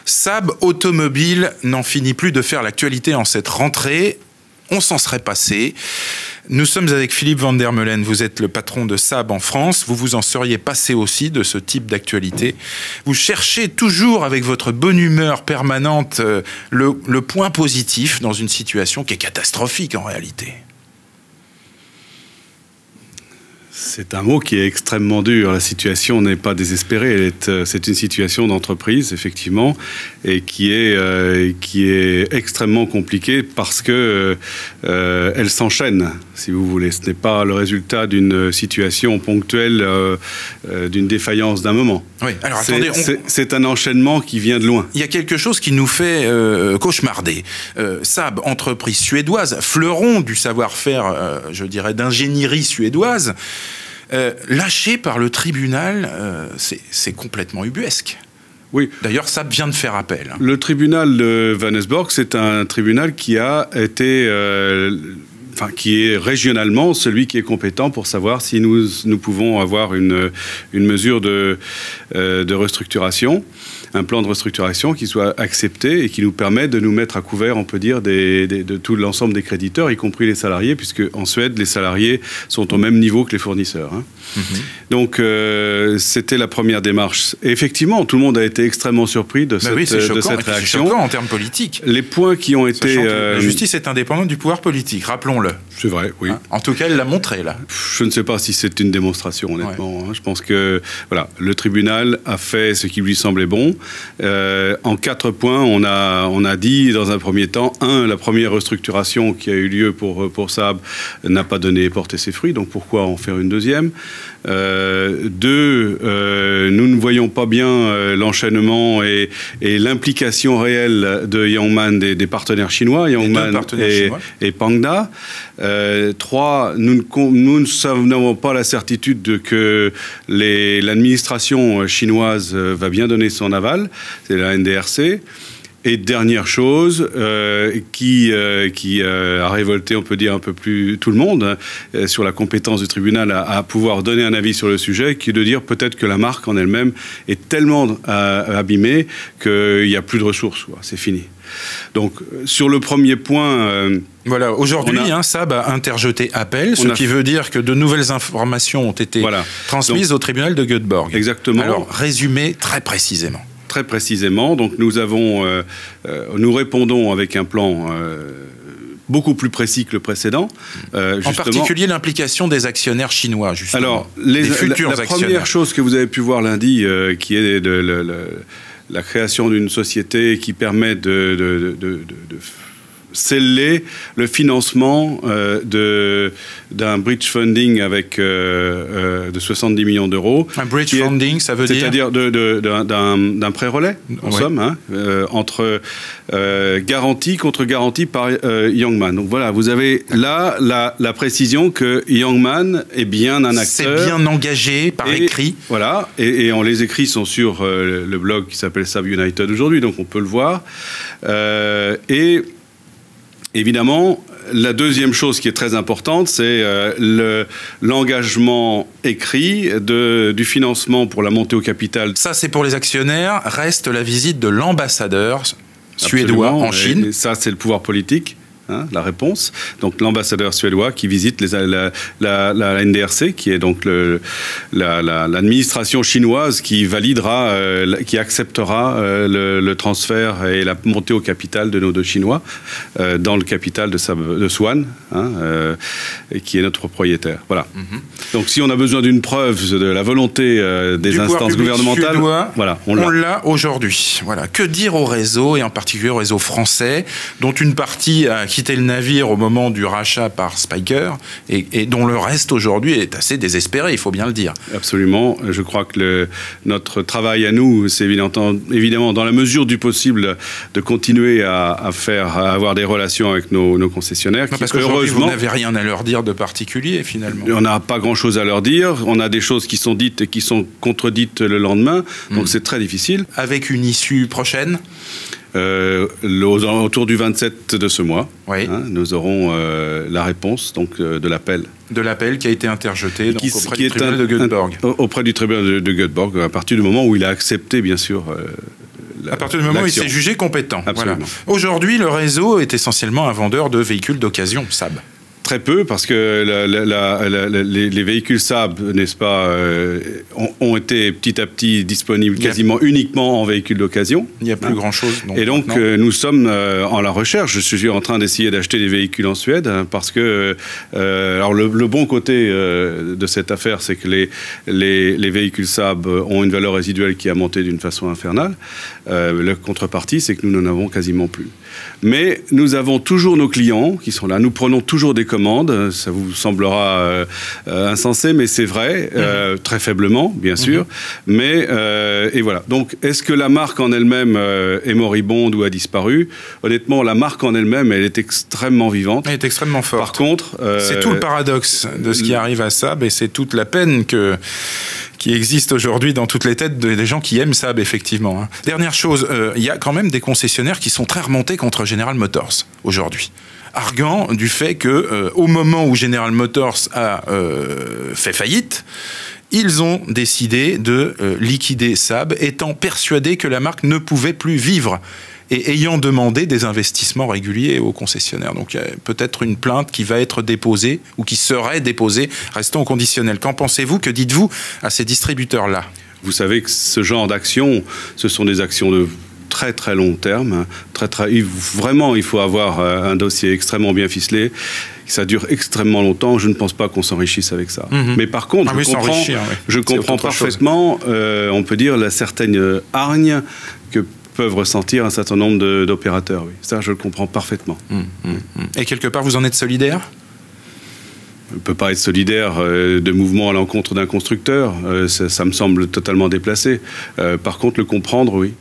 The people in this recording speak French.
Saab Automobile n'en finit plus de faire l'actualité en cette rentrée. On s'en serait passé. Nous sommes avec Philippe van der Meulen. Vous êtes le patron de Saab en France. Vous vous en seriez passé aussi de ce type d'actualité. Vous cherchez toujours avec votre bonne humeur permanente le point positif dans une situation qui est catastrophique en réalité. C'est un mot qui est extrêmement dur. La situation n'est pas désespérée. C'est une situation d'entreprise, effectivement, et qui est extrêmement compliquée parce que elle s'enchaîne, si vous voulez. Ce n'est pas le résultat d'une situation ponctuelle, d'une défaillance d'un moment. Oui. Alors attendez, c'est un enchaînement qui vient de loin. Il y a quelque chose qui nous fait cauchemarder. Saab, entreprise suédoise, fleuron du savoir-faire, je dirais, d'ingénierie suédoise. Lâché par le tribunal, c'est complètement ubuesque. Oui. D'ailleurs, Saab vient de faire appel. Le tribunal de Vänersborg, c'est un tribunal qui a été... qui est régionalement celui qui est compétent pour savoir si nous pouvons avoir une mesure de restructuration, un plan de restructuration qui soit accepté et qui nous permet de nous mettre à couvert, on peut dire, de tout l'ensemble des créditeurs, y compris les salariés, puisque en Suède, les salariés sont au même niveau que les fournisseurs. Hein. Donc, c'était la première démarche. Et effectivement, tout le monde a été extrêmement surpris de cette réaction. C'est choquant en termes politiques. Les points qui ont été... La justice est indépendante du pouvoir politique, rappelons-le. C'est vrai, oui. Hein, en tout cas, elle l'a montré, là. Je ne sais pas si c'est une démonstration, honnêtement. Ouais. Hein. Je pense que voilà, le tribunal a fait ce qui lui semblait bon. En 4 points, on a dit, dans un premier temps, la première restructuration qui a eu lieu pour Saab n'a pas porté ses fruits, donc pourquoi en faire une deuxième ? 2, nous ne voyons pas bien l'enchaînement et l'implication réelle de Yangman des partenaires chinois, Yangman et Pangda. 3, nous n'avons pas la certitude que l'administration chinoise va bien donner son aval, c'est la NDRC. Et dernière chose qui a révolté, on peut dire, un peu plus tout le monde sur la compétence du tribunal à pouvoir donner un avis sur le sujet, qui est de dire peut-être que la marque en elle-même est tellement abîmée qu'il n'y a plus de ressources. C'est fini. Donc, sur le premier point... voilà, aujourd'hui, Saab a interjeté appel, ce qui veut dire que de nouvelles informations ont été transmises au tribunal de Göteborg. Exactement. Alors, résumé très précisément. Très précisément. Donc nous répondons avec un plan beaucoup plus précis que le précédent. En particulier l'implication des actionnaires chinois, justement. Alors, des futurs actionnaires. La première chose que vous avez pu voir lundi, qui est la création d'une société qui permet de sceller le financement d'un bridge funding avec de 70 millions d'euros. Un bridge funding, ça veut dire ? C'est-à-dire d'un prêt relais, en somme, hein, entre garantie contre garantie par Yangman. Donc voilà, vous avez là la précision que Yangman est bien un acteur. C'est bien engagé par écrit. Voilà, et les écrits sont sur le blog qui s'appelle Saab United aujourd'hui, donc on peut le voir. Évidemment, la deuxième chose qui est très importante, c'est l'engagement écrit du financement pour la montée au capital. Ça, c'est pour les actionnaires. Reste la visite de l'ambassadeur suédois en Chine. Et ça, c'est le pouvoir politique. Hein, la réponse. Donc l'ambassadeur suédois qui visite la NDRC, qui est donc l'administration chinoise qui validera, qui acceptera le transfert et la montée au capital de nos deux Chinois dans le capital de Swan, hein, qui est notre propriétaire. Voilà. Donc si on a besoin d'une preuve de la volonté des instances gouvernementales, voilà, on l'a aujourd'hui. Voilà. Que dire au réseau, et en particulier au réseau français, dont une partie a quitté le navire au moment du rachat par Spyker et dont le reste aujourd'hui est assez désespéré, il faut bien le dire. Absolument. Je crois que notre travail à nous, c'est évidemment dans la mesure du possible de continuer à avoir des relations avec nos concessionnaires. Non, parce qu'aujourd'hui, vous n'avez rien à leur dire de particulier, finalement. On n'a pas grand-chose à leur dire. On a des choses qui sont dites et qui sont contredites le lendemain. Donc c'est très difficile. Avec une issue prochaine ? Autour du 27 de ce mois, oui. Hein, nous aurons la réponse donc, de l'appel. De l'appel qui a été interjeté donc, auprès du tribunal de Göteborg. Auprès du tribunal de Göteborg, à partir du moment où il a accepté, bien sûr, à partir du moment où il s'est jugé compétent. Absolument. Voilà. Aujourd'hui, le réseau est essentiellement un vendeur de véhicules d'occasion, Saab. Très peu, parce que les véhicules Saab, n'est-ce pas, ont été petit à petit disponibles quasiment uniquement en véhicules d'occasion. Il n'y a plus grand-chose. Et donc, nous sommes en la recherche. Je suis en train d'essayer d'acheter des véhicules en Suède, parce que... alors, le bon côté de cette affaire, c'est que les véhicules Saab ont une valeur résiduelle qui a monté d'une façon infernale. La contrepartie, c'est que nous n'en avons quasiment plus. Mais nous avons toujours nos clients qui sont là. Nous prenons toujours des commandes. Ça vous semblera insensé, mais c'est vrai, très faiblement, bien sûr. Mais, et voilà. Donc, est-ce que la marque en elle-même est moribonde ou a disparu? Honnêtement, la marque en elle-même, elle est extrêmement vivante. Elle est extrêmement forte. Par contre... c'est tout le paradoxe de ce qui arrive à Saab, et c'est toute la peine qui existe aujourd'hui dans toutes les têtes des gens qui aiment Saab, effectivement. Dernière chose, il y a quand même des concessionnaires qui sont très remontés contre General Motors aujourd'hui, arguant du fait que au moment où General Motors a fait faillite, ils ont décidé de liquider Saab, étant persuadés que la marque ne pouvait plus vivre et ayant demandé des investissements réguliers aux concessionnaires. Donc il y a peut-être une plainte qui va être déposée ou qui serait déposée. Restons au conditionnel. Qu'en pensez-vous? Que dites-vous à ces distributeurs-là? Vous savez que ce genre d'actions, ce sont des actions de très très long terme. Vraiment, il faut avoir un dossier extrêmement bien ficelé. Ça dure extrêmement longtemps. Je ne pense pas qu'on s'enrichisse avec ça. Mais par contre, je comprends parfaitement, on peut dire, la certaine hargne que peuvent ressentir un certain nombre d'opérateurs. Oui. Ça, je le comprends parfaitement. Et quelque part, vous en êtes solidaire? On ne peut pas être solidaire de mouvement à l'encontre d'un constructeur. Ça me semble totalement déplacé. Par contre, le comprendre, oui.